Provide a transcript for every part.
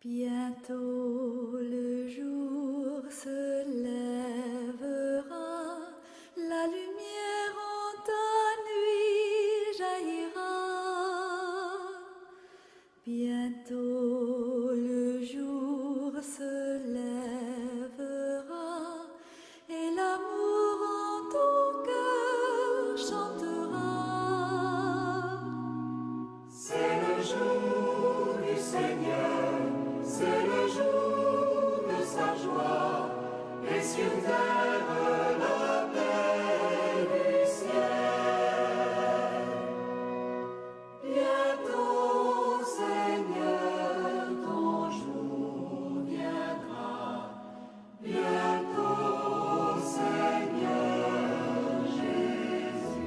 Bientôt le jour se lèvera, la lumière en ta nuit jaillira. Bientôt le jour se lèvera et l'amour en ton cœur chantera. C'est le jour du Seigneur, c'est le jour de sa joie, et sur terre la paix du ciel. Bientôt, Seigneur, ton jour viendra. Bientôt, Seigneur Jésus.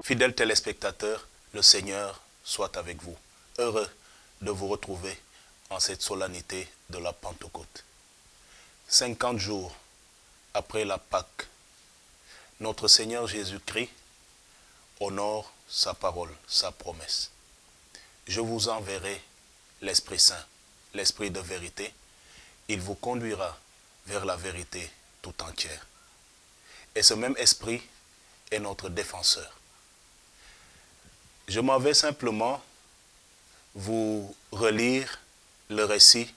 Fidèles téléspectateurs, le Seigneur soit avec vous. Heureux de vous retrouver en cette solennité de la Pentecôte. 50 jours après la Pâque, notre Seigneur Jésus-Christ honore sa parole, sa promesse. Je vous enverrai l'Esprit Saint, l'Esprit de vérité. Il vous conduira vers la vérité tout entière. Et ce même Esprit est notre défenseur. Je m'en vais simplement vous relire le récit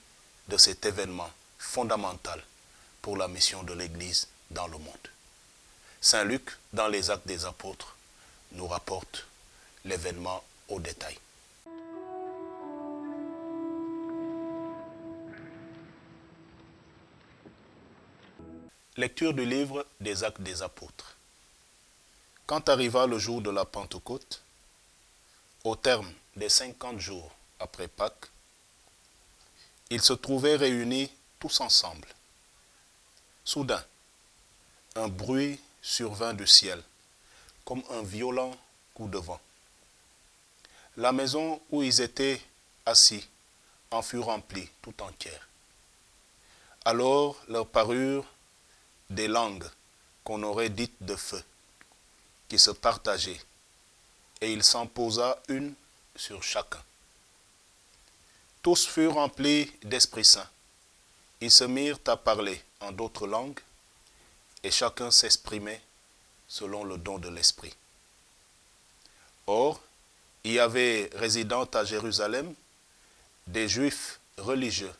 de cet événement fondamental pour la mission de l'Église dans le monde. Saint Luc, dans les Actes des Apôtres, nous rapporte l'événement au détail. Lecture du livre des Actes des Apôtres. Quand arriva le jour de la Pentecôte, au terme des 50 jours après Pâques, ils se trouvaient réunis tous ensemble. Soudain, un bruit survint du ciel, comme un violent coup de vent. La maison où ils étaient assis en fut remplie tout entière. Alors leur parurent des langues qu'on aurait dites de feu, qui se partageaient, et il s'en posa une sur chacun. Tous furent remplis d'Esprit Saint. Ils se mirent à parler en d'autres langues, et chacun s'exprimait selon le don de l'Esprit. Or, il y avait résidant à Jérusalem des Juifs religieux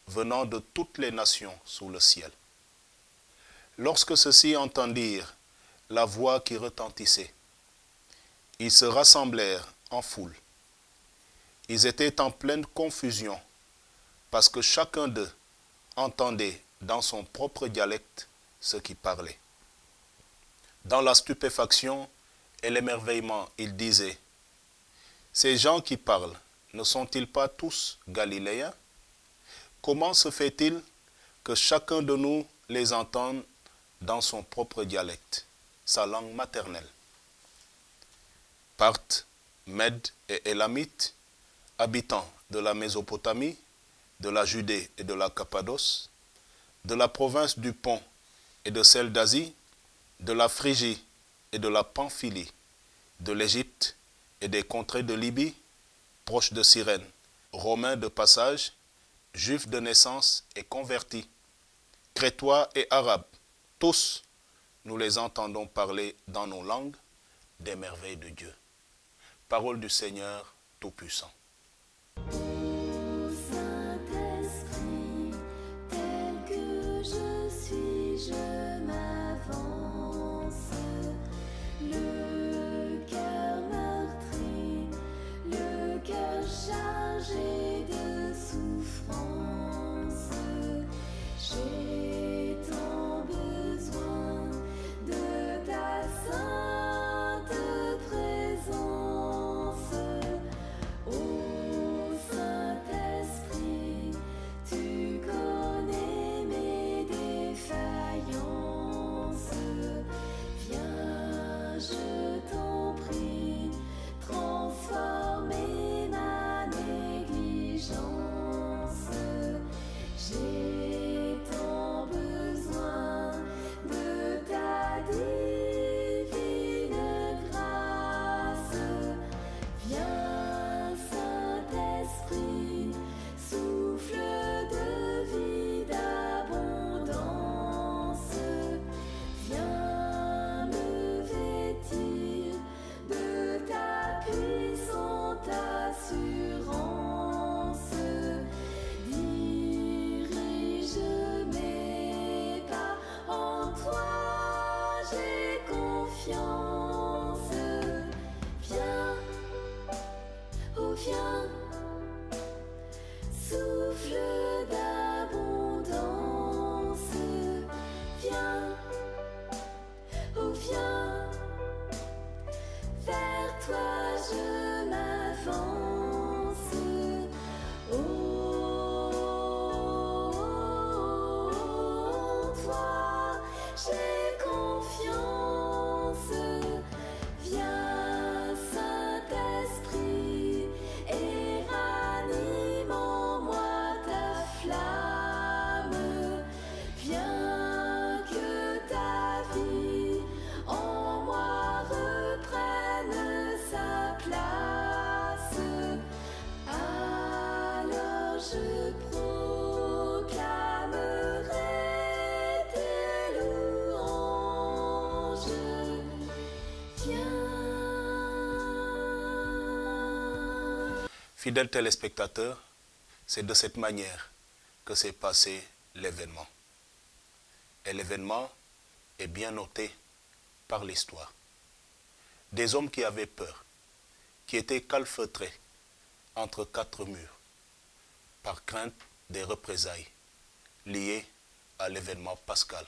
venant de toutes les nations sous le ciel. Lorsque ceux-ci entendirent la voix qui retentissait, ils se rassemblèrent en foule. Ils étaient en pleine confusion parce que chacun d'eux entendait dans son propre dialecte ce qui parlait. Dans la stupéfaction et l'émerveillement, ils disaient: ces gens qui parlent, ne sont-ils pas tous galiléens? Comment se fait-il que chacun de nous les entende dans son propre dialecte, sa langue maternelle? Parthes, Mèdes et Élamites, habitants de la Mésopotamie, de la Judée et de la Cappadoce, de la province du Pont et de celle d'Asie, de la Phrygie et de la Pamphylie, de l'Égypte et des contrées de Libye, proches de Cyrène, Romains de passage, Juifs de naissance et convertis, Crétois et Arabes, tous, nous les entendons parler dans nos langues des merveilles de Dieu. Parole du Seigneur Tout-Puissant. Saint-Esprit, tel que je suis, je m'avance. Le cœur meurtri, le cœur chargé de souffrance. J'ai tant besoin de ta sainte présence. Oh, j'ai confiance. Viens, oh viens, souffle d'abondance. Viens, oh viens, vers toi je m'avance. Oh, toi j'ai confiance. Viens Saint-Esprit et ranime en moi ta flamme. Viens que ta vie en moi reprenne sa place. Alors je proclamerai tes louanges. Viens. Fidèles téléspectateurs, c'est de cette manière que s'est passé l'événement. Et l'événement est bien noté par l'histoire. Des hommes qui avaient peur, qui étaient calfeutrés entre quatre murs, par crainte des représailles liées à l'événement pascal,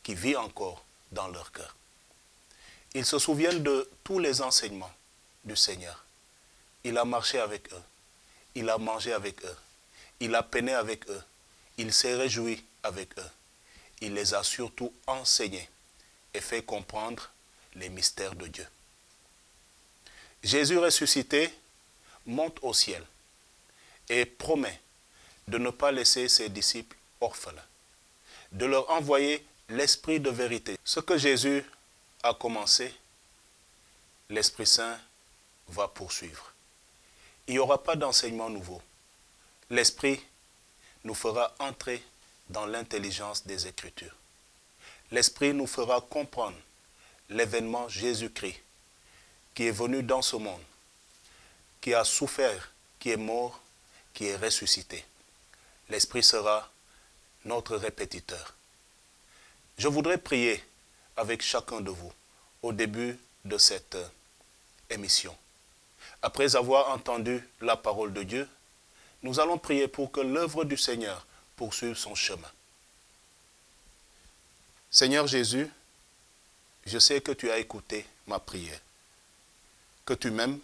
qui vit encore dans leur cœur. Ils se souviennent de tous les enseignements du Seigneur. Il a marché avec eux, il a mangé avec eux, il a peiné avec eux, il s'est réjoui avec eux. Il les a surtout enseignés et fait comprendre les mystères de Dieu. Jésus ressuscité monte au ciel et promet de ne pas laisser ses disciples orphelins, de leur envoyer l'Esprit de vérité. Ce que Jésus a commencé, l'Esprit Saint va poursuivre. Il n'y aura pas d'enseignement nouveau. L'Esprit nous fera entrer dans l'intelligence des Écritures. L'Esprit nous fera comprendre l'événement Jésus-Christ qui est venu dans ce monde, qui a souffert, qui est mort, qui est ressuscité. L'Esprit sera notre répétiteur. Je voudrais prier avec chacun de vous au début de cette émission. Après avoir entendu la parole de Dieu, nous allons prier pour que l'œuvre du Seigneur poursuive son chemin. Seigneur Jésus, je sais que tu as écouté ma prière, que tu m'aimes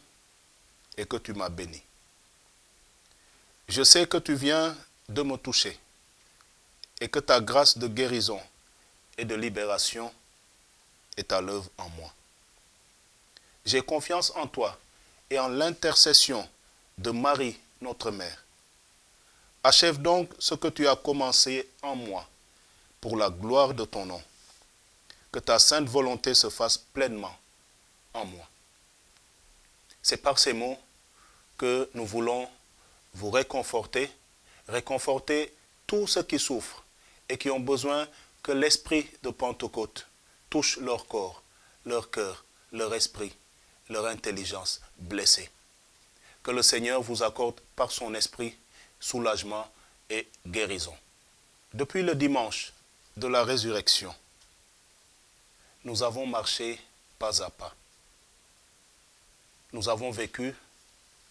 et que tu m'as béni. Je sais que tu viens de me toucher et que ta grâce de guérison et de libération est à l'œuvre en moi. J'ai confiance en toi et en l'intercession de Marie, notre mère. Achève donc ce que tu as commencé en moi pour la gloire de ton nom. Que ta sainte volonté se fasse pleinement en moi. C'est par ces mots que nous voulons vous réconforter, réconforter tous ceux qui souffrent et qui ont besoin que l'esprit de Pentecôte touche leur corps, leur cœur, leur esprit, leur intelligence blessée. Que le Seigneur vous accorde par son esprit soulagement et guérison. Depuis le dimanche de la résurrection, nous avons marché pas à pas. Nous avons vécu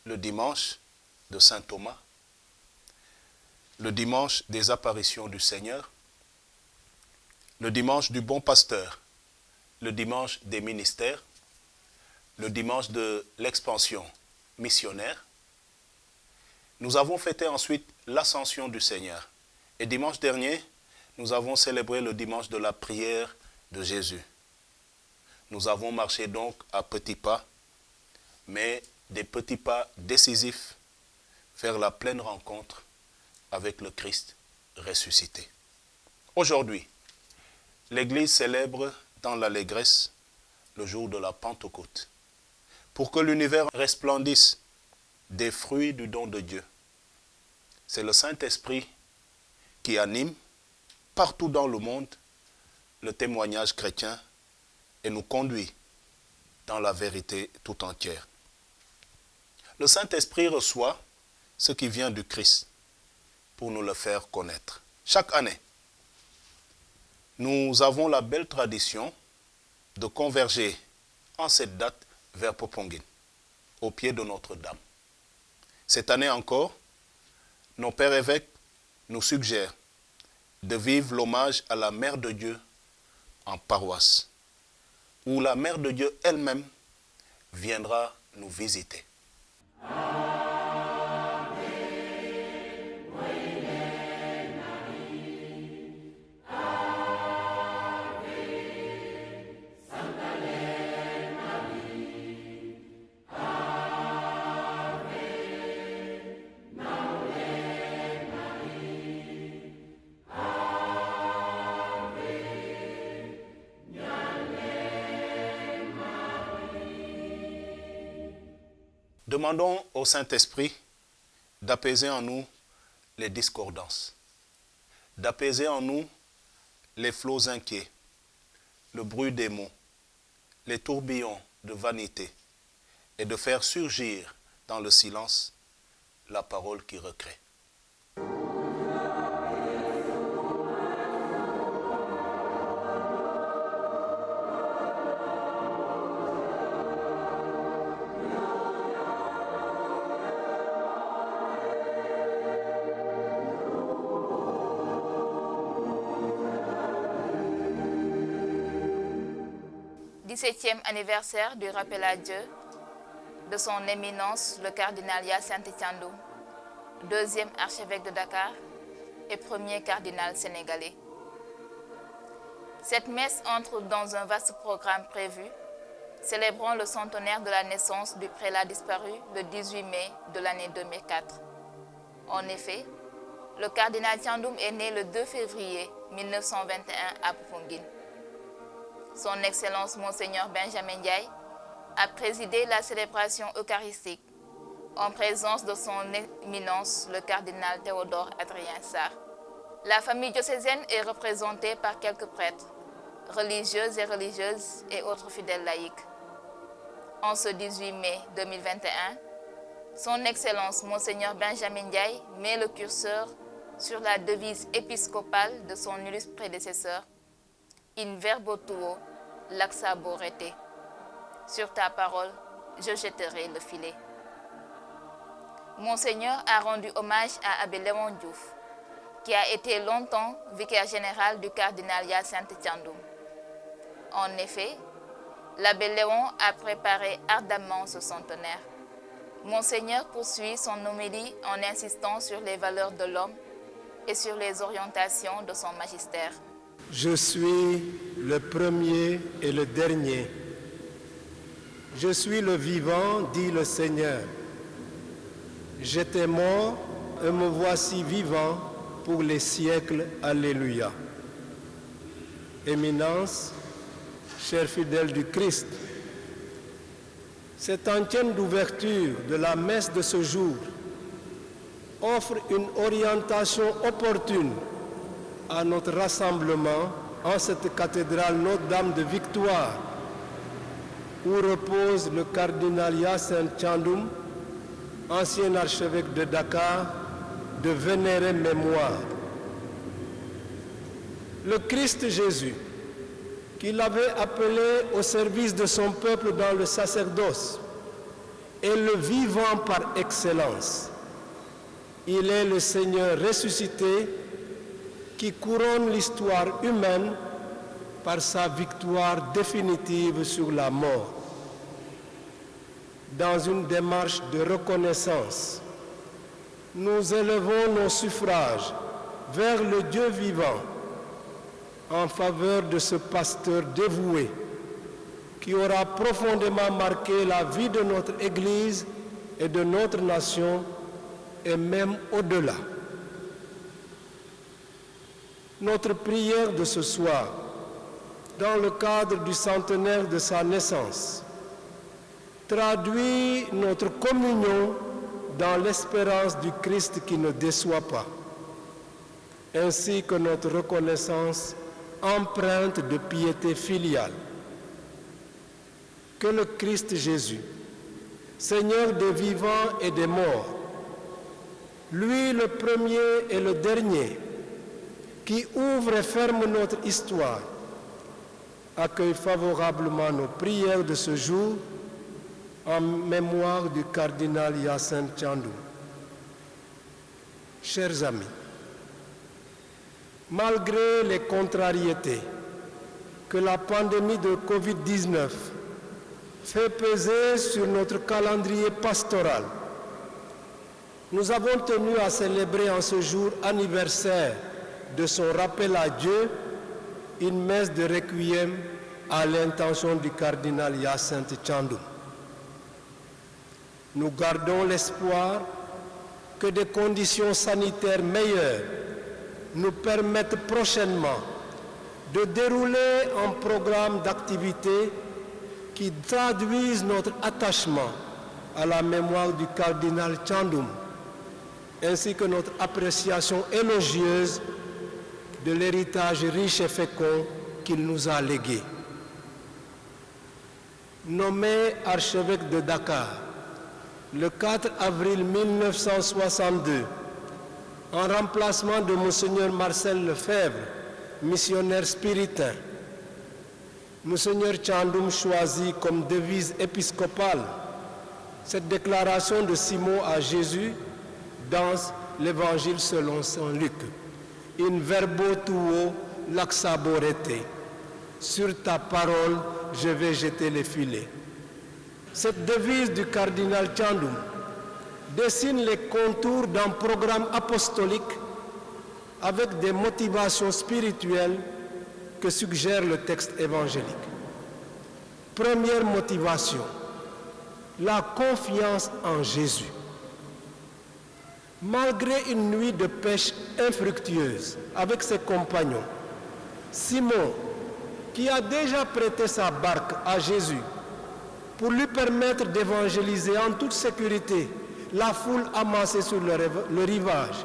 le dimanche de Saint Thomas, le dimanche des apparitions du Seigneur, le dimanche du bon pasteur, le dimanche des ministères, le dimanche de l'expansion missionnaire. Nous avons fêté ensuite l'ascension du Seigneur. Et dimanche dernier, nous avons célébré le dimanche de la prière de Jésus. Nous avons marché donc à petits pas, mais des petits pas décisifs vers la pleine rencontre avec le Christ ressuscité. Aujourd'hui, l'Église célèbre dans l'allégresse le jour de la Pentecôte, pour que l'univers resplendisse des fruits du don de Dieu. C'est le Saint-Esprit qui anime partout dans le monde le témoignage chrétien et nous conduit dans la vérité tout entière. Le Saint-Esprit reçoit ce qui vient du Christ pour nous le faire connaître. Chaque année, nous avons la belle tradition de converger en cette date vers Poponguine, au pied de Notre-Dame. Cette année encore, nos pères évêques nous suggèrent de vivre l'hommage à la Mère de Dieu en paroisse, où la Mère de Dieu elle-même viendra nous visiter. Demandons au Saint-Esprit d'apaiser en nous les discordances, d'apaiser en nous les flots inquiets, le bruit des mots, les tourbillons de vanité, et de faire surgir dans le silence la parole qui recrée. XVIIe anniversaire du rappel à Dieu de son éminence le cardinal Hyacinthe Thiandoum, deuxième archevêque de Dakar et premier cardinal sénégalais. Cette messe entre dans un vaste programme prévu, célébrant le centenaire de la naissance du prélat disparu le 18 mai de l'année 2004. En effet, le cardinal Thiandoum est né le 2 février 1921 à Poponguine. Son Excellence Monseigneur Benjamin Ndiaye a présidé la célébration eucharistique en présence de son éminence le cardinal Théodore Adrien Sarr. La famille diocésaine est représentée par quelques prêtres, religieuses et autres fidèles laïcs. En ce 18 mai 2021, son Excellence Monseigneur Benjamin Ndiaye met le curseur sur la devise épiscopale de son illustre prédécesseur, In verbo tuo laxa borete. Sur ta parole, je jetterai le filet. Monseigneur a rendu hommage à Abbé Léon Diouf, qui a été longtemps vicaire général du cardinal Hyacinthe Thiandoum. En effet, l'abbé Léon a préparé ardemment ce centenaire. Monseigneur poursuit son homélie en insistant sur les valeurs de l'homme et sur les orientations de son magistère. Je suis le premier et le dernier. Je suis le vivant, dit le Seigneur. J'étais mort et me voici vivant pour les siècles. Alléluia. Éminence, chers fidèles du Christ, cette antienne d'ouverture de la messe de ce jour offre une orientation opportune à notre rassemblement en cette cathédrale Notre-Dame de Victoire, où repose le cardinal Hyacinthe Thiandoum, ancien archevêque de Dakar, de vénérée mémoire. Le Christ Jésus, qu'il avait appelé au service de son peuple dans le sacerdoce, est le vivant par excellence. Il est le Seigneur ressuscité qui couronne l'histoire humaine par sa victoire définitive sur la mort. Dans une démarche de reconnaissance, nous élevons nos suffrages vers le Dieu vivant en faveur de ce pasteur dévoué qui aura profondément marqué la vie de notre Église et de notre nation et même au-delà. Notre prière de ce soir, dans le cadre du centenaire de sa naissance, traduit notre communion dans l'espérance du Christ qui ne déçoit pas, ainsi que notre reconnaissance empreinte de piété filiale. Que le Christ Jésus, Seigneur des vivants et des morts, lui le premier et le dernier, qui ouvre et ferme notre histoire, accueille favorablement nos prières de ce jour en mémoire du cardinal Hyacinthe Thiandoum. Chers amis, malgré les contrariétés que la pandémie de Covid-19 fait peser sur notre calendrier pastoral, nous avons tenu à célébrer en ce jour anniversaire de son rappel à Dieu une messe de requiem à l'intention du cardinal Hyacinthe Thiandoum. Nous gardons l'espoir que des conditions sanitaires meilleures nous permettent prochainement de dérouler un programme d'activités qui traduisent notre attachement à la mémoire du cardinal Thiandoum, ainsi que notre appréciation élogieuse de l'héritage riche et fécond qu'il nous a légué. Nommé archevêque de Dakar le 4 avril 1962, en remplacement de Monseigneur Marcel Lefebvre, missionnaire spiritain, Monseigneur Thiandoum choisit comme devise épiscopale cette déclaration de Simon à Jésus dans l'Évangile selon saint Luc. In verbo tuo laxaborete. Sur ta parole, je vais jeter les filets. Cette devise du cardinal Thiandoum dessine les contours d'un programme apostolique avec des motivations spirituelles que suggère le texte évangélique. Première motivation, la confiance en Jésus. Malgré une nuit de pêche infructueuse avec ses compagnons, Simon, qui a déjà prêté sa barque à Jésus pour lui permettre d'évangéliser en toute sécurité la foule amassée sur le rivage,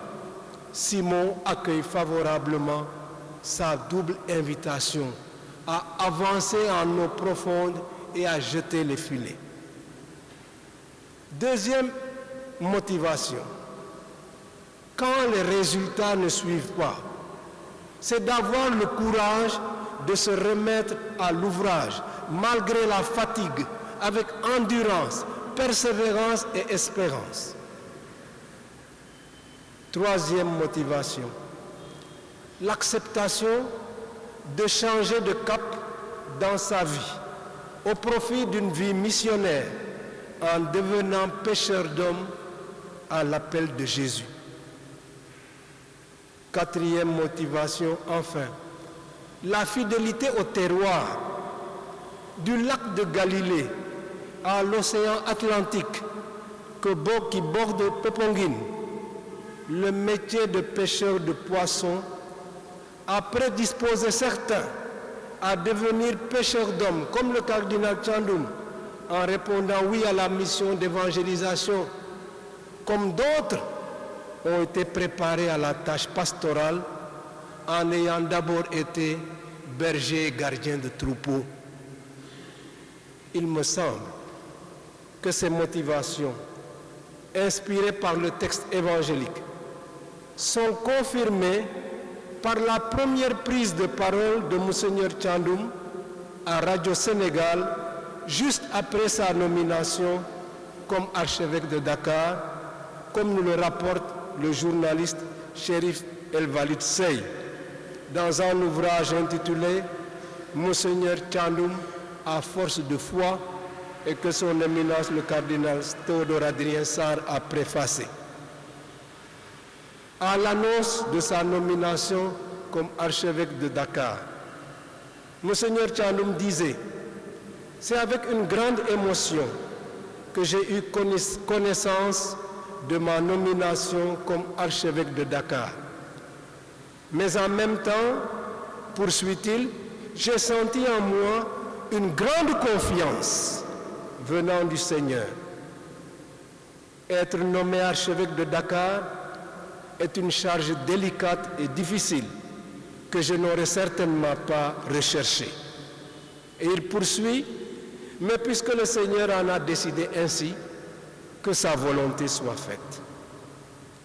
Simon accueille favorablement sa double invitation à avancer en eau profonde et à jeter les filets. Deuxième motivation, quand les résultats ne suivent pas, c'est d'avoir le courage de se remettre à l'ouvrage malgré la fatigue, avec endurance, persévérance et espérance. Troisième motivation, l'acceptation de changer de cap dans sa vie au profit d'une vie missionnaire en devenant pêcheur d'hommes à l'appel de Jésus. Quatrième motivation, enfin, la fidélité au terroir, du lac de Galilée à l'océan Atlantique qui borde Popenguine, le métier de pêcheur de poissons a prédisposé certains à devenir pêcheurs d'hommes, comme le cardinal Thiandoum, en répondant oui à la mission d'évangélisation, comme d'autres ont été préparés à la tâche pastorale en ayant d'abord été bergers et gardiens de troupeaux. Il me semble que ces motivations, inspirées par le texte évangélique, sont confirmées par la première prise de parole de Monseigneur Thiandoum à Radio Sénégal, juste après sa nomination comme archevêque de Dakar, comme nous le rapporte le journaliste Chérif El Walid Sey, dans un ouvrage intitulé « Monseigneur Thiandoum à force de foi » et que son éminence le cardinal Théodore Adrien Sarr a préfacé. À l'annonce de sa nomination comme archevêque de Dakar, Monseigneur Thiandoum disait « C'est avec une grande émotion que j'ai eu connaissance de ma nomination comme archevêque de Dakar. Mais en même temps, poursuit-il, j'ai senti en moi une grande confiance venant du Seigneur. Être nommé archevêque de Dakar est une charge délicate et difficile que je n'aurais certainement pas recherchée. Et il poursuit, mais puisque le Seigneur en a décidé ainsi, que sa volonté soit faite.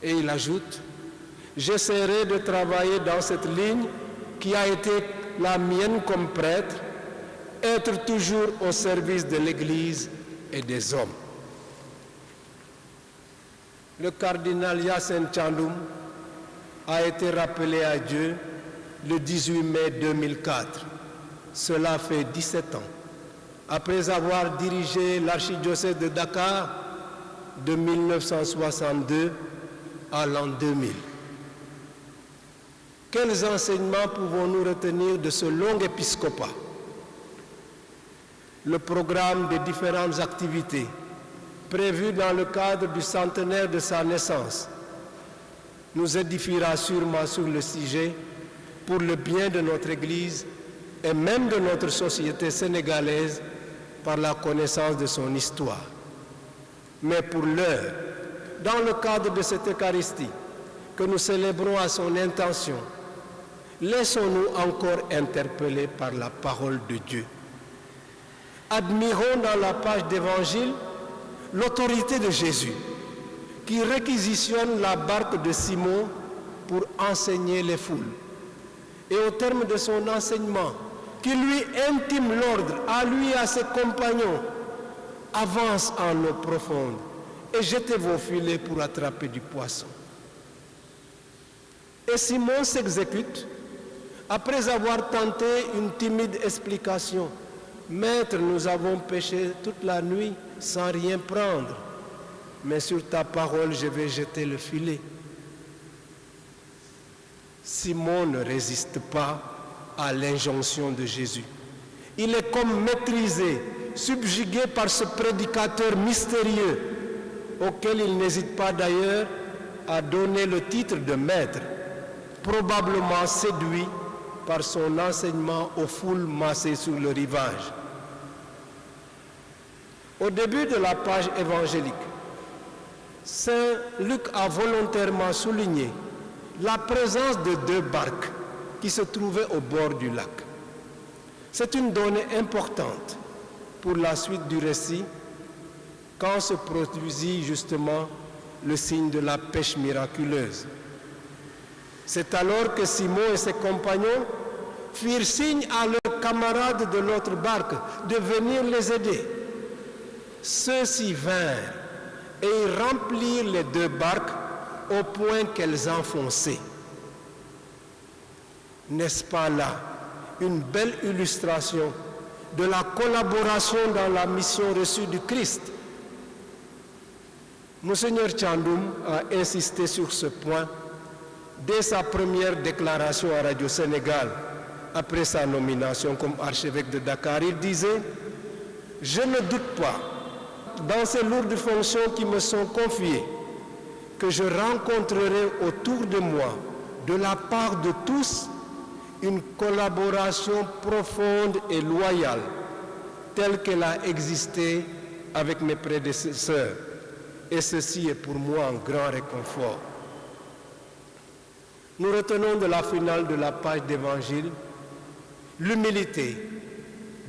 Et il ajoute, j'essaierai de travailler dans cette ligne qui a été la mienne comme prêtre être toujours au service de l'Église et des hommes. Le cardinal Hyacinthe Thiandoum a été rappelé à Dieu le 18 mai 2004. Cela fait 17 ans. Après avoir dirigé l'archidiocèse de Dakar de 1962 à l'an 2000. Quels enseignements pouvons-nous retenir de ce long épiscopat? Le programme des différentes activités prévues dans le cadre du centenaire de sa naissance nous édifiera sûrement sur le sujet pour le bien de notre Église et même de notre société sénégalaise par la connaissance de son histoire. Mais pour l'heure, dans le cadre de cette Eucharistie que nous célébrons à son intention, laissons-nous encore interpeller par la parole de Dieu. Admirons dans la page d'Évangile l'autorité de Jésus qui réquisitionne la barque de Simon pour enseigner les foules. Et au terme de son enseignement, qui lui intime l'ordre, à lui et à ses compagnons, avance en eau profonde et jetez vos filets pour attraper du poisson. Et Simon s'exécute après avoir tenté une timide explication. Maître, nous avons pêché toute la nuit sans rien prendre, mais sur ta parole, je vais jeter le filet. Simon ne résiste pas à l'injonction de Jésus. Il est comme maîtrisé, subjugué par ce prédicateur mystérieux, auquel il n'hésite pas d'ailleurs à donner le titre de maître, probablement séduit par son enseignement aux foules massées sur le rivage. Au début de la page évangélique, Saint Luc a volontairement souligné la présence de 2 barques qui se trouvaient au bord du lac. C'est une donnée importante pour la suite du récit quand se produisit justement le signe de la pêche miraculeuse. C'est alors que Simon et ses compagnons firent signe à leurs camarades de l'autre barque de venir les aider. Ceux-ci vinrent et ils remplirent les 2 barques au point qu'elles enfonçaient. N'est-ce pas là une belle illustration de la collaboration dans la mission reçue du Christ? Monseigneur Thiandoum a insisté sur ce point dès sa première déclaration à Radio Sénégal, après sa nomination comme archevêque de Dakar. Il disait « Je ne doute pas, dans ces lourdes fonctions qui me sont confiées, que je rencontrerai autour de moi, de la part de tous, une collaboration profonde et loyale, telle qu'elle a existé avec mes prédécesseurs. Et ceci est pour moi un grand réconfort. » Nous retenons de la finale de la page d'Évangile l'humilité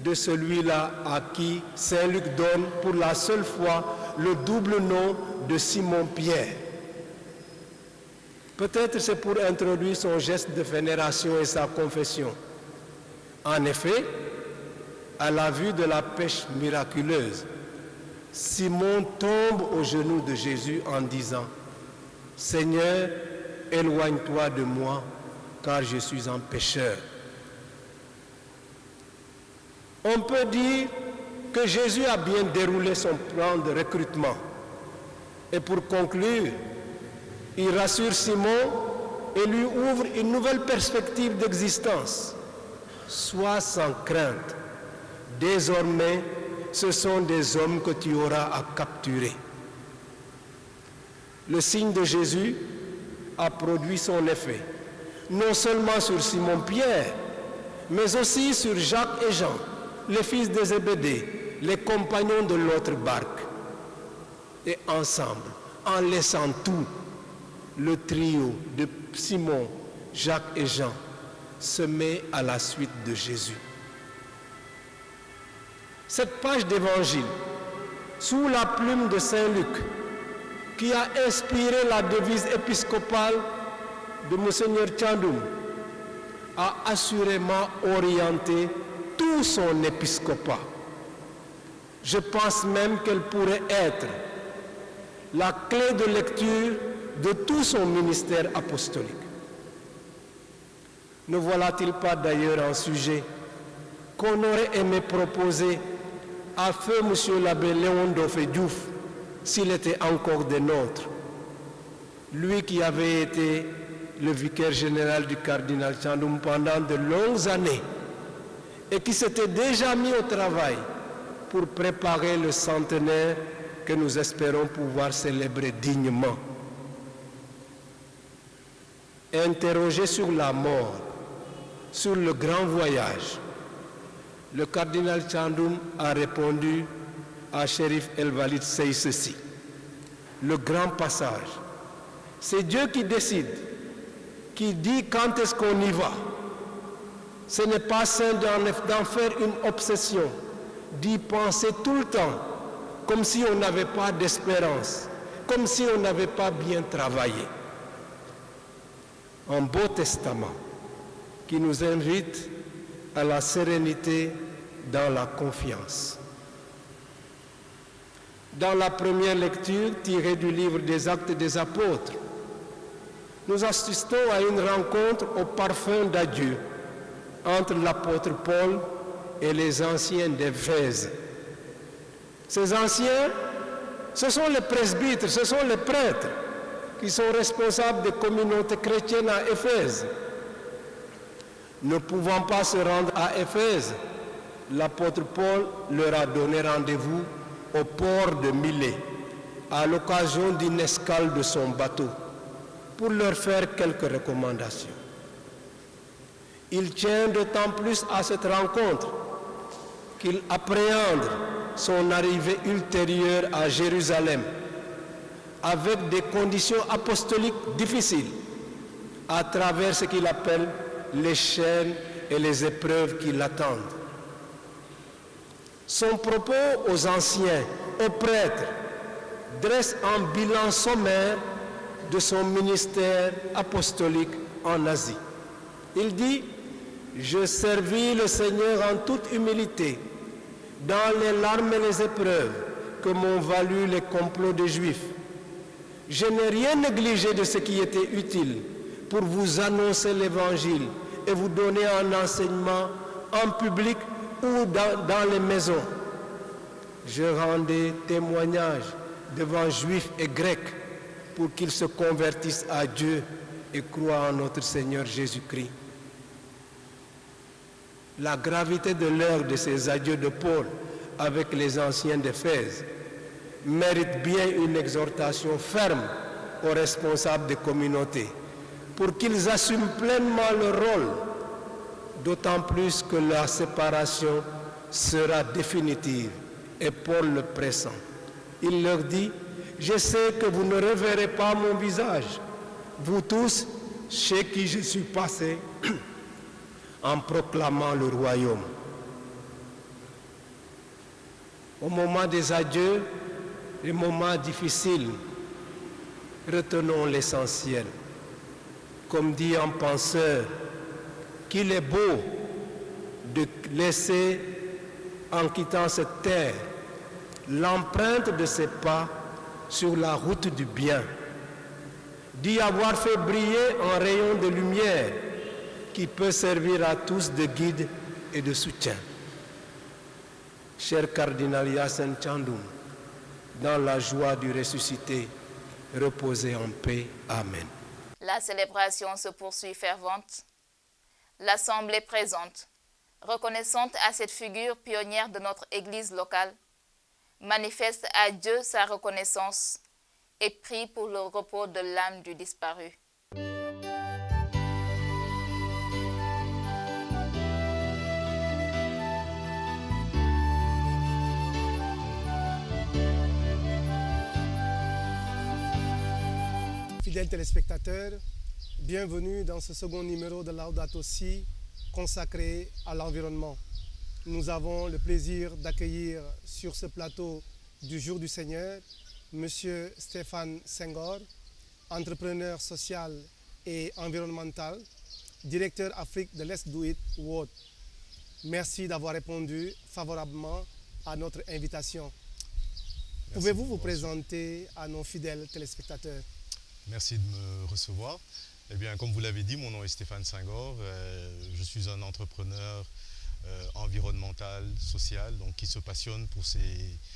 de celui-là à qui Saint Luc donne pour la seule fois le double nom de Simon-Pierre. Peut-être c'est pour introduire son geste de vénération et sa confession. En effet, à la vue de la pêche miraculeuse, Simon tombe aux genoux de Jésus en disant « Seigneur, éloigne-toi de moi, car je suis un pécheur. » On peut dire que Jésus a bien déroulé son plan de recrutement. Et pour conclure, il rassure Simon et lui ouvre une nouvelle perspective d'existence. Sois sans crainte. Désormais, ce sont des hommes que tu auras à capturer. Le signe de Jésus a produit son effet, non seulement sur Simon-Pierre, mais aussi sur Jacques et Jean, les fils de Zébédée, les compagnons de l'autre barque. Et ensemble, en laissant tout, le trio de Simon, Jacques et Jean se met à la suite de Jésus. Cette page d'évangile, sous la plume de Saint Luc, qui a inspiré la devise épiscopale de Monseigneur Thiandoum, a assurément orienté tous tout son épiscopat. Je pense même qu'elle pourrait être la clé de lecture de tout son ministère apostolique. Ne voilà-t-il pas d'ailleurs un sujet qu'on aurait aimé proposer à feu M. l'abbé Léon Dauphin Diouf s'il était encore des nôtres, lui qui avait été le vicaire général du cardinal Thiandoum pendant de longues années et qui s'était déjà mis au travail pour préparer le centenaire que nous espérons pouvoir célébrer dignement. Interrogé sur la mort, sur le grand voyage, le cardinal Thiandoum a répondu à Chérif El Walid Sey ceci: le grand passage, c'est Dieu qui décide, qui dit quand est-ce qu'on y va. Ce n'est pas sain d'en faire une obsession, d'y penser tout le temps, comme si on n'avait pas d'espérance, comme si on n'avait pas bien travaillé. Un beau testament qui nous invite à la sérénité dans la confiance. Dans la première lecture tirée du livre des Actes des Apôtres, nous assistons à une rencontre au parfum d'adieu entre l'apôtre Paul et les anciens d'Éphèse. Ces anciens, ce sont les presbytres, ce sont les prêtres qui sont responsables des communautés chrétiennes à Éphèse. Ne pouvant pas se rendre à Éphèse, l'apôtre Paul leur a donné rendez-vous au port de Milet, à l'occasion d'une escale de son bateau, pour leur faire quelques recommandations. Il tient d'autant plus à cette rencontre qu'il appréhende son arrivée ultérieure à Jérusalem, avec des conditions apostoliques difficiles, à travers ce qu'il appelle les chaînes et les épreuves qui l'attendent. Son propos aux anciens, aux prêtres, dresse un bilan sommaire de son ministère apostolique en Asie. Il dit: je servis le Seigneur en toute humilité, dans les larmes et les épreuves que m'ont valu les complots des Juifs. Je n'ai rien négligé de ce qui était utile pour vous annoncer l'Évangile et vous donner un enseignement en public ou dans les maisons. Je rendais témoignage devant Juifs et Grecs pour qu'ils se convertissent à Dieu et croient en notre Seigneur Jésus-Christ. La gravité de l'heure de ces adieux de Paul avec les anciens d'Éphèse mérite bien une exhortation ferme aux responsables des communautés pour qu'ils assument pleinement leur rôle, d'autant plus que la séparation sera définitive. Et Paul le pressent. Il leur dit: je sais que vous ne reverrez pas mon visage, vous tous chez qui je suis passé en proclamant le royaume. Au moment des adieux, les moments difficiles, retenons l'essentiel. Comme dit un penseur, qu'il est beau de laisser, en quittant cette terre, l'empreinte de ses pas sur la route du bien, d'y avoir fait briller un rayon de lumière qui peut servir à tous de guide et de soutien. Cher cardinal Hyacinthe Thiandoum, dans la joie du ressuscité, reposez en paix. Amen. La célébration se poursuit fervente. L'Assemblée présente, reconnaissante à cette figure pionnière de notre Église locale, manifeste à Dieu sa reconnaissance et prie pour le repos de l'âme du disparu. Fidèles téléspectateurs, bienvenue dans ce second numéro de Laudato Si consacré à l'environnement. Nous avons le plaisir d'accueillir sur ce plateau du Jour du Seigneur M. Stéphane Senghor, entrepreneur social et environnemental, directeur Afrique de Let's Do It World. Merci d'avoir répondu favorablement à notre invitation. Pouvez-vous vous présenter à nos fidèles téléspectateurs? Merci de me recevoir. Eh bien, comme vous l'avez dit, mon nom est Stéphane Senghor. Je suis un entrepreneur environnemental, social, donc qui se passionne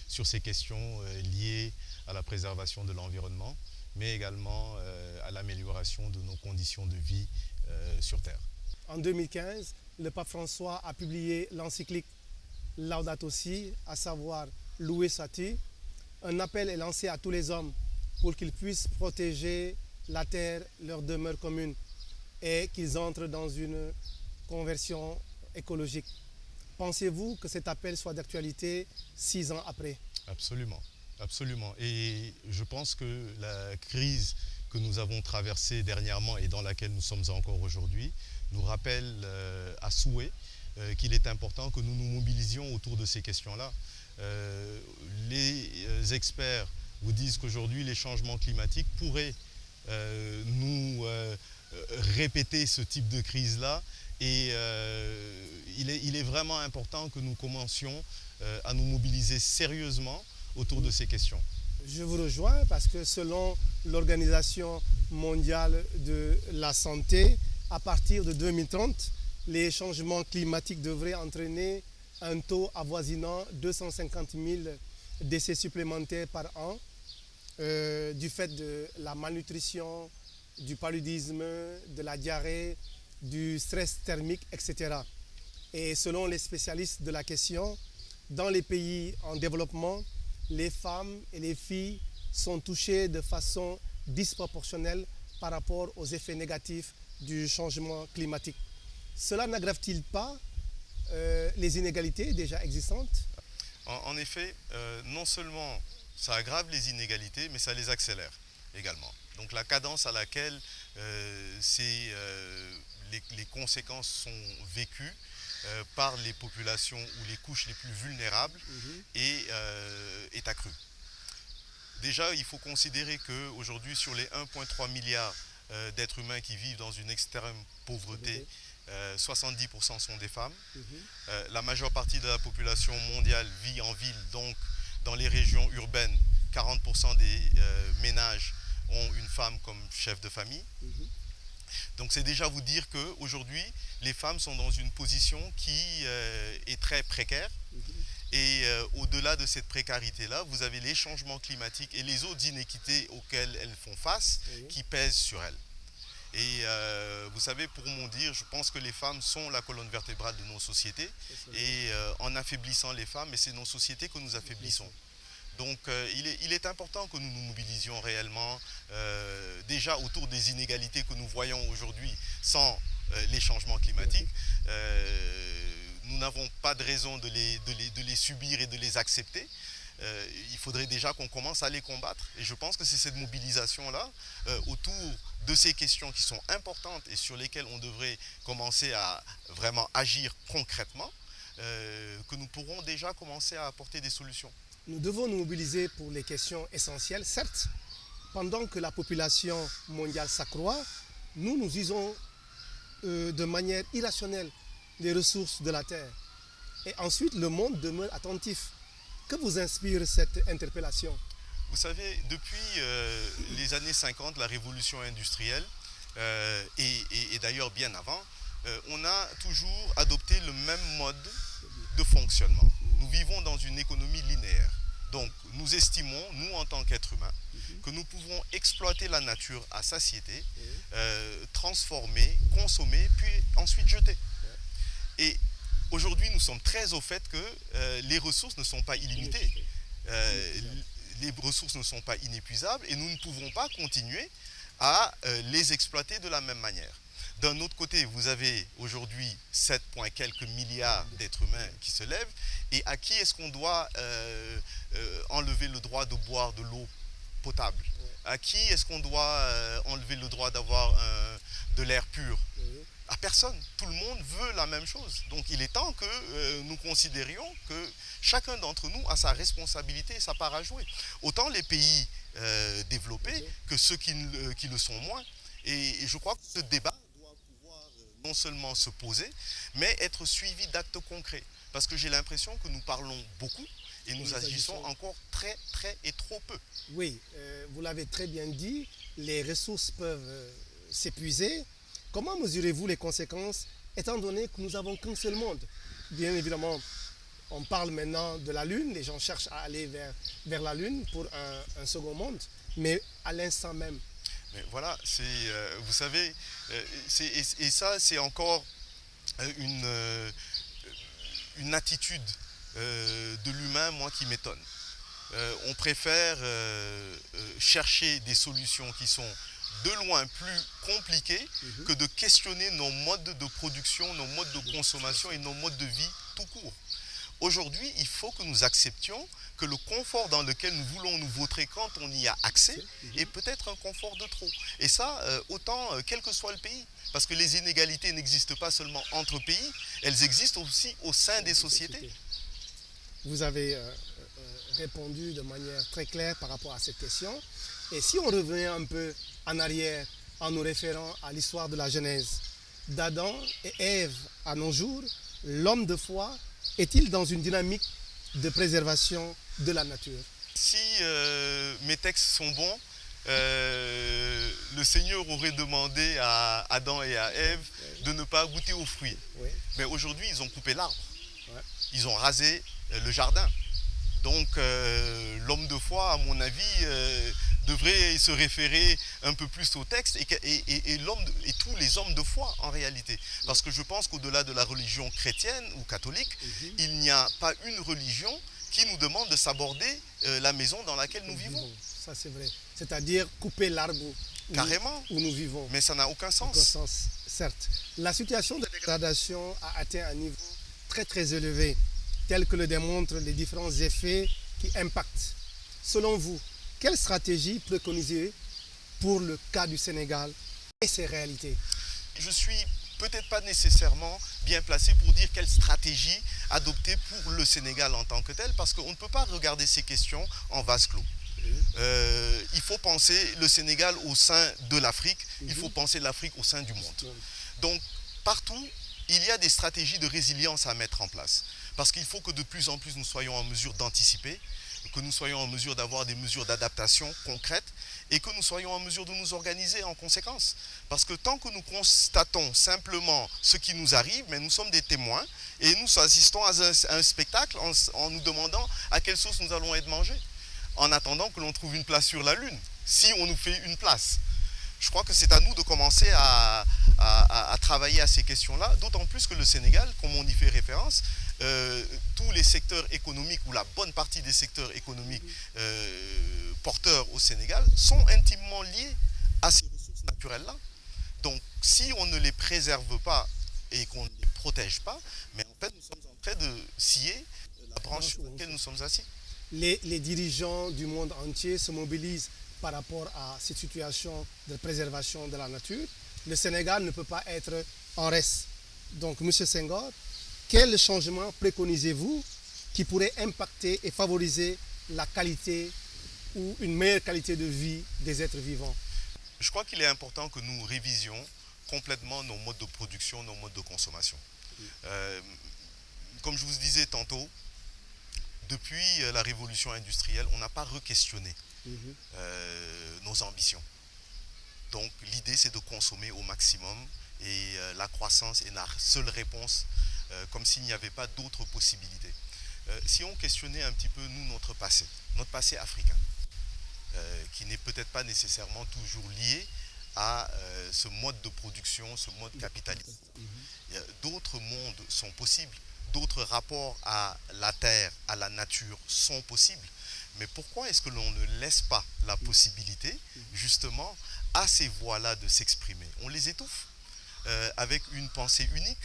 sur ces questions liées à la préservation de l'environnement, mais également à l'amélioration de nos conditions de vie sur Terre. En 2015, le pape François a publié l'encyclique Laudato Si, à savoir Loué sois-tu. Un appel est lancé à tous les hommes pour qu'ils puissent protéger la terre, leur demeure commune, et qu'ils entrent dans une conversion écologique. Pensez-vous que cet appel soit d'actualité 6 ans après? Absolument, absolument. Et je pense que la crise que nous avons traversée dernièrement et dans laquelle nous sommes encore aujourd'hui nous rappelle à souhait qu'il est important que nous nous mobilisions autour de ces questions-là. Les experts vous disent qu'aujourd'hui les changements climatiques pourraient nous répéter ce type de crise-là, et il est vraiment important que nous commencions à nous mobiliser sérieusement autour de ces questions. Je vous rejoins parce que selon l'Organisation mondiale de la santé, à partir de 2030, les changements climatiques devraient entraîner un taux avoisinant 250 000 décès supplémentaires par an du fait de la malnutrition, du paludisme, de la diarrhée, du stress thermique, etc. Et selon les spécialistes de la question, dans les pays en développement, les femmes et les filles sont touchées de façon disproportionnelle par rapport aux effets négatifs du changement climatique. Cela n'aggrave-t-il pas les inégalités déjà existantes? En effet, non seulement ça aggrave les inégalités, mais ça les accélère également. Donc la cadence à laquelle les conséquences sont vécues par les populations ou les couches les plus vulnérables est accrue. Déjà, il faut considérer qu'aujourd'hui, sur les 1,3 milliard d'êtres humains qui vivent dans une extrême pauvreté, 70% sont des femmes. La majeure partie de la population mondiale vit en ville, donc dans les régions urbaines, 40% des ménages ont une femme comme chef de famille. Donc c'est déjà vous dire qu'aujourd'hui, les femmes sont dans une position qui est très précaire. Et au-delà de cette précarité-là, vous avez les changements climatiques et les autres inéquités auxquelles elles font face qui pèsent sur elles. Et vous savez, pour mon dire, je pense que les femmes sont la colonne vertébrale de nos sociétés. Et en affaiblissant les femmes, c'est nos sociétés que nous affaiblissons. Donc il est important que nous nous mobilisions réellement déjà autour des inégalités que nous voyons aujourd'hui sans les changements climatiques. Nous n'avons pas de raison de les subir et de les accepter. Il faudrait déjà qu'on commence à les combattre. Et je pense que c'est cette mobilisation-là autour de ces questions qui sont importantes et sur lesquelles on devrait commencer à vraiment agir concrètement, que nous pourrons déjà commencer à apporter des solutions. Nous devons nous mobiliser pour les questions essentielles. Certes, pendant que la population mondiale s'accroît, nous usons de manière irrationnelle les ressources de la Terre. Et ensuite, le monde demeure attentif. Que vous inspire cette interpellation? Vous savez, depuis les années 50, la révolution industrielle, et d'ailleurs bien avant, on a toujours adopté le même mode de fonctionnement. Nous vivons dans une économie linéaire. Donc nous estimons, nous en tant qu'êtres humains, que nous pouvons exploiter la nature à satiété, transformer, consommer, puis ensuite jeter. Et aujourd'hui, nous sommes très au fait que les ressources ne sont pas illimitées. Les ressources ne sont pas inépuisables et nous ne pouvons pas continuer à les exploiter de la même manière. D'un autre côté, vous avez aujourd'hui 7 quelques milliards d'êtres humains qui se lèvent, et à qui est-ce qu'on doit enlever le droit de boire de l'eau potable? À qui est-ce qu'on doit enlever le droit d'avoir de l'air pur? À personne. Tout le monde veut la même chose. Donc il est temps que nous considérions que chacun d'entre nous a sa responsabilité et sa part à jouer. Autant les pays développés que ceux qui le sont moins. Et je crois que ce débat doit pouvoir non seulement se poser, mais être suivi d'actes concrets. Parce que j'ai l'impression que nous parlons beaucoup et nous agissons encore très, très et trop peu. Oui, vous l'avez très bien dit, les ressources peuvent s'épuiser. Comment mesurez-vous les conséquences, étant donné que nous n'avons qu'un seul monde? Bien évidemment, on parle maintenant de la Lune, les gens cherchent à aller vers la Lune pour un second monde, mais à l'instant même. Mais voilà, vous savez, et ça c'est encore une attitude de l'humain, moi, qui m'étonne. On préfère chercher des solutions qui sont de loin plus compliquées que de questionner nos modes de production, nos modes de consommation et nos modes de vie tout court. Aujourd'hui, il faut que nous acceptions que le confort dans lequel nous voulons nous vautrer quand on y a accès est peut-être un confort de trop. Et ça, autant quel que soit le pays. Parce que les inégalités n'existent pas seulement entre pays, elles existent aussi au sein des sociétés. Vous avez répondu de manière très claire par rapport à cette question. Et si on revenait un peu en arrière en nous référant à l'histoire de la Genèse, d'Adam et Ève à nos jours, l'homme de foi est-il dans une dynamique de préservation de la nature? Si mes textes sont bons, le Seigneur aurait demandé à Adam et à Ève de ne pas goûter aux fruits. Oui. Mais aujourd'hui, ils ont coupé l'arbre. Ouais. Ils ont rasé le jardin. Donc l'homme de foi, à mon avis, devrait se référer un peu plus au texte et tous les hommes de foi en réalité. Parce que je pense qu'au-delà de la religion chrétienne ou catholique, il n'y a pas une religion qui nous demande de s'aborder la maison dans laquelle nous vivons. Ça c'est vrai. C'est-à-dire couper l'arbre Carrément. où nous vivons. Mais ça n'a aucun sens. Aucun sens, certes. La situation de dégradation a atteint un niveau très très élevé, tel que le démontrent les différents effets qui impactent. Selon vous, quelle stratégie préconisez-vous pour le cas du Sénégal et ses réalités? Je suis peut-être pas nécessairement bien placé pour dire quelle stratégie adopter pour le Sénégal en tant que tel, parce qu'on ne peut pas regarder ces questions en vase clos. Il faut penser le Sénégal au sein de l'Afrique, il faut penser l'Afrique au sein du monde. Donc partout, il y a des stratégies de résilience à mettre en place. Parce qu'il faut que de plus en plus nous soyons en mesure d'anticiper, que nous soyons en mesure d'avoir des mesures d'adaptation concrètes et que nous soyons en mesure de nous organiser en conséquence. Parce que tant que nous constatons simplement ce qui nous arrive, mais nous sommes des témoins et nous assistons à un spectacle en nous demandant à quelle sauce nous allons être mangés, en attendant que l'on trouve une place sur la Lune, si on nous fait une place. Je crois que c'est à nous de commencer à travailler à ces questions-là, d'autant plus que le Sénégal, comme on y fait référence, tous les secteurs économiques ou la bonne partie des secteurs économiques porteurs au Sénégal sont intimement liés à ces ressources naturelles-là. Donc si on ne les préserve pas et qu'on ne les protège pas, mais en fait nous sommes en train de scier la branche sur laquelle nous sommes assis. Les dirigeants du monde entier se mobilisent par rapport à cette situation de préservation de la nature. Le Sénégal ne peut pas être en reste. Donc, M. Senghor, quel changement préconisez-vous qui pourrait impacter et favoriser la qualité ou une meilleure qualité de vie des êtres vivants? Je crois qu'il est important que nous révisions complètement nos modes de production, nos modes de consommation. Comme je vous disais tantôt, depuis la révolution industrielle, on n'a pas re-questionné nos ambitions. Donc l'idée c'est de consommer au maximum et la croissance est la seule réponse, comme s'il n'y avait pas d'autres possibilités. Si on questionnait un petit peu nous notre passé africain, qui n'est peut-être pas nécessairement toujours lié à ce mode de production, ce mode capitaliste. D'autres mondes sont possibles, d'autres rapports à la terre, à la nature sont possibles. Mais pourquoi est-ce que l'on ne laisse pas la possibilité, justement, à ces voix-là de s'exprimer? On les étouffe avec une pensée unique.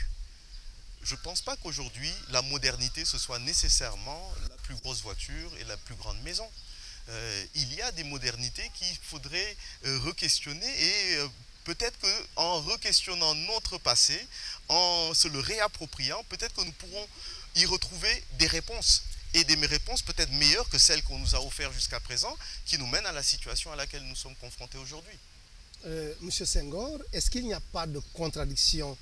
Je ne pense pas qu'aujourd'hui, la modernité, ce soit nécessairement la plus grosse voiture et la plus grande maison. Il y a des modernités qu'il faudrait re-questionner et peut-être qu'en re-questionnant notre passé, en se le réappropriant, peut-être que nous pourrons y retrouver des réponses. Et des réponses peut-être meilleures que celles qu'on nous a offertes jusqu'à présent, qui nous mènent à la situation à laquelle nous sommes confrontés aujourd'hui. Monsieur Senghor, est-ce qu'il n'y a pas de contradiction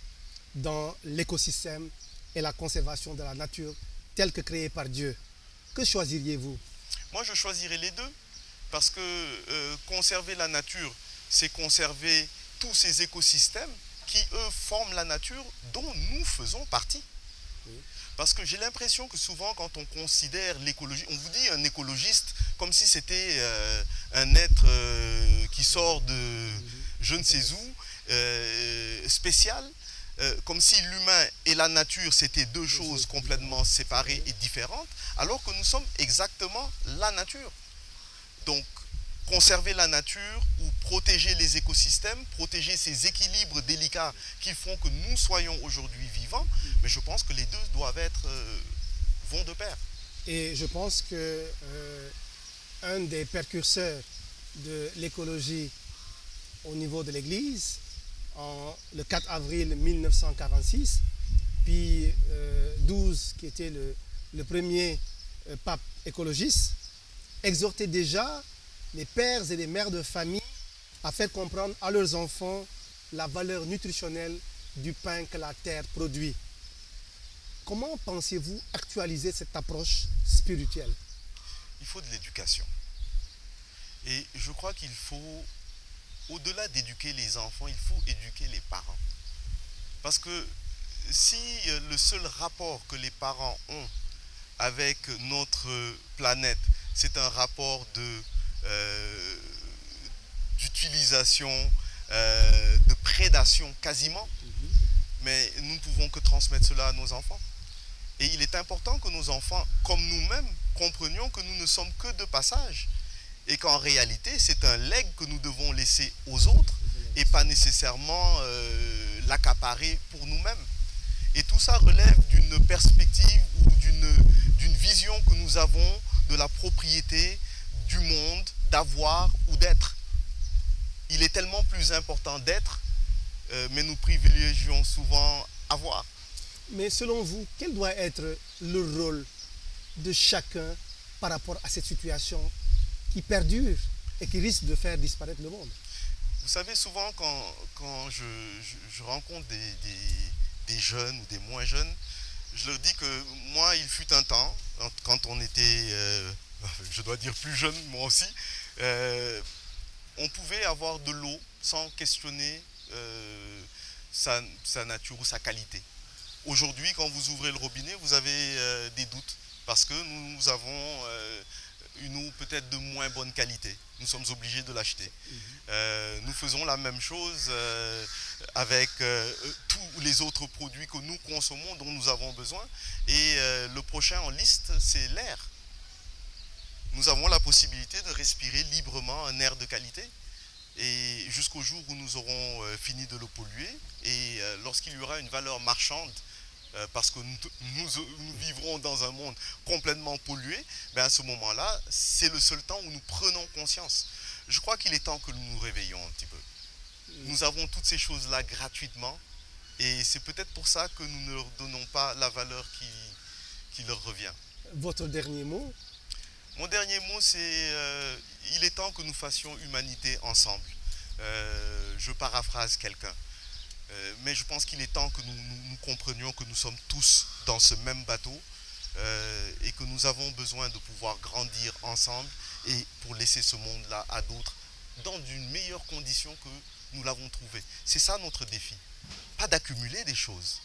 dans l'écosystème et la conservation de la nature telle que créée par Dieu. Que choisiriez-vous? Moi, je choisirais les deux, parce que conserver la nature, c'est conserver tous ces écosystèmes qui, eux, forment la nature dont nous faisons partie. Oui. Parce que j'ai l'impression que souvent, quand on considère l'écologie, on vous dit un écologiste comme si c'était un être qui sort de je ne sais où, spécial, comme si l'humain et la nature, c'était deux choses complètement séparées et différentes, alors que nous sommes exactement la nature. Donc, conserver la nature ou protéger les écosystèmes, protéger ces équilibres délicats qui font que nous soyons aujourd'hui vivants, mais je pense que les deux doivent être, vont de pair. Et je pense que un des précurseurs de l'écologie au niveau de l'Église, le 4 avril 1946, Pie XII, qui était le premier pape écologiste, exhortait déjà les pères et les mères de famille à faire comprendre à leurs enfants la valeur nutritionnelle du pain que la terre produit. Comment pensez-vous actualiser cette approche spirituelle? Il faut de l'éducation. Et je crois qu'il faut, au-delà d'éduquer les enfants, il faut éduquer les parents. Parce que si le seul rapport que les parents ont avec notre planète, c'est un rapport d'utilisation, de prédation quasiment, mais nous ne pouvons que transmettre cela à nos enfants. Et il est important que nos enfants, comme nous-mêmes, comprenions que nous ne sommes que de passage et qu'en réalité, c'est un legs que nous devons laisser aux autres et pas nécessairement l'accaparer pour nous-mêmes. Et tout ça relève d'une perspective ou d'une vision que nous avons de la propriété du monde, d'avoir ou d'être. Il est tellement plus important d'être, mais nous privilégions souvent avoir. Mais selon vous, quel doit être le rôle de chacun par rapport à cette situation qui perdure et qui risque de faire disparaître le monde? Vous savez, souvent quand je rencontre des jeunes ou des moins jeunes, je leur dis que moi, il fut un temps, quand on était, je dois dire plus jeune, moi aussi, on pouvait avoir de l'eau sans questionner sa nature ou sa qualité. Aujourd'hui, quand vous ouvrez le robinet, vous avez des doutes parce que nous avons une eau peut-être de moins bonne qualité. Nous sommes obligés de l'acheter. Nous faisons la même chose avec tous les autres produits que nous consommons, dont nous avons besoin. Et le prochain en liste, c'est l'air. Nous avons la possibilité de respirer librement un air de qualité. Et jusqu'au jour où nous aurons fini de le polluer, et lorsqu'il y aura une valeur marchande, parce que nous vivrons dans un monde complètement pollué, ben à ce moment-là, c'est le seul temps où nous prenons conscience. Je crois qu'il est temps que nous nous réveillons un petit peu. Nous avons toutes ces choses-là gratuitement, et c'est peut-être pour ça que nous ne leur donnons pas la valeur qui leur revient. Votre dernier mot? Mon dernier mot, c'est il est temps que nous fassions humanité ensemble. Je paraphrase quelqu'un. Mais je pense qu'il est temps que nous comprenions que nous sommes tous dans ce même bateau et que nous avons besoin de pouvoir grandir ensemble et pour laisser ce monde-là à d'autres dans une meilleure condition que nous l'avons trouvé. C'est ça notre défi. Pas d'accumuler des choses.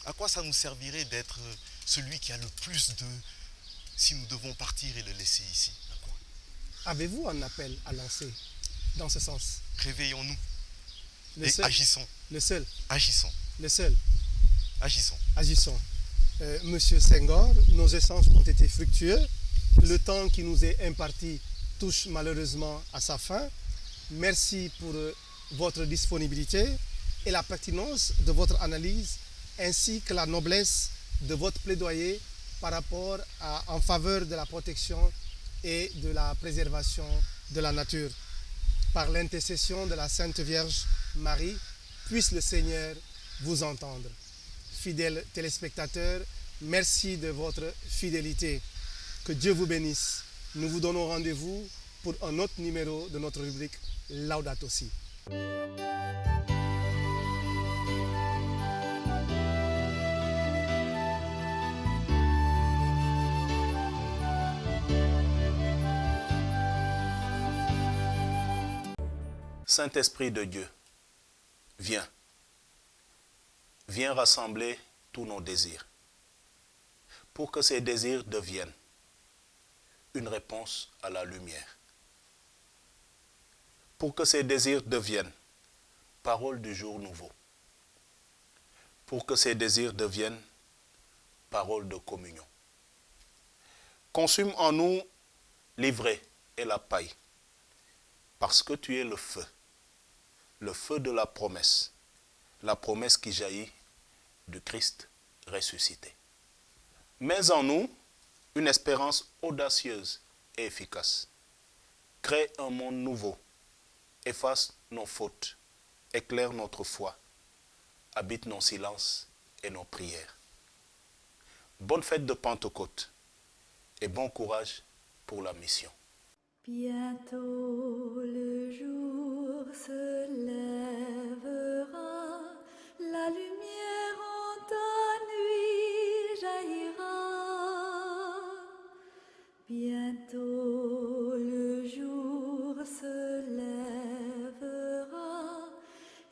À quoi ça nous servirait d'être celui qui a le plus de... si nous devons partir et le laisser ici? À quoi? Avez-vous un appel à lancer dans ce sens? Réveillons-nous Le et seul. agissons. Le seul. Agissons. Le seul. Agissons. Agissons. Monsieur Senghor, nos échanges ont été fructueux. Le temps qui nous est imparti touche malheureusement à sa fin. Merci pour votre disponibilité et la pertinence de votre analyse, ainsi que la noblesse de votre plaidoyer en faveur de la protection et de la préservation de la nature. Par l'intercession de la Sainte Vierge Marie, puisse le Seigneur vous entendre. Fidèles téléspectateurs, merci de votre fidélité. Que Dieu vous bénisse. Nous vous donnons rendez-vous pour un autre numéro de notre rubrique Laudato Si. Saint-Esprit de Dieu, viens. Viens rassembler tous nos désirs pour que ces désirs deviennent une réponse à la lumière. Pour que ces désirs deviennent parole du jour nouveau. Pour que ces désirs deviennent parole de communion. Consume en nous l'ivraie et la paille, parce que tu es le feu de la promesse qui jaillit du Christ ressuscité. Mets en nous une espérance audacieuse et efficace. Crée un monde nouveau, efface nos fautes, éclaire notre foi, habite nos silences et nos prières. Bonne fête de Pentecôte et bon courage pour la mission. Bientôt le jour se lèvera, la lumière en ta nuit jaillira. Bientôt le jour se lèvera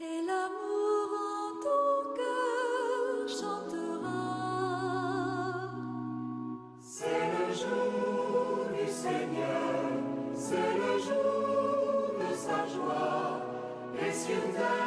et l'amour en ton cœur chantera. C'est le jour du Seigneur, c'est le jour de sa joie, et sur terre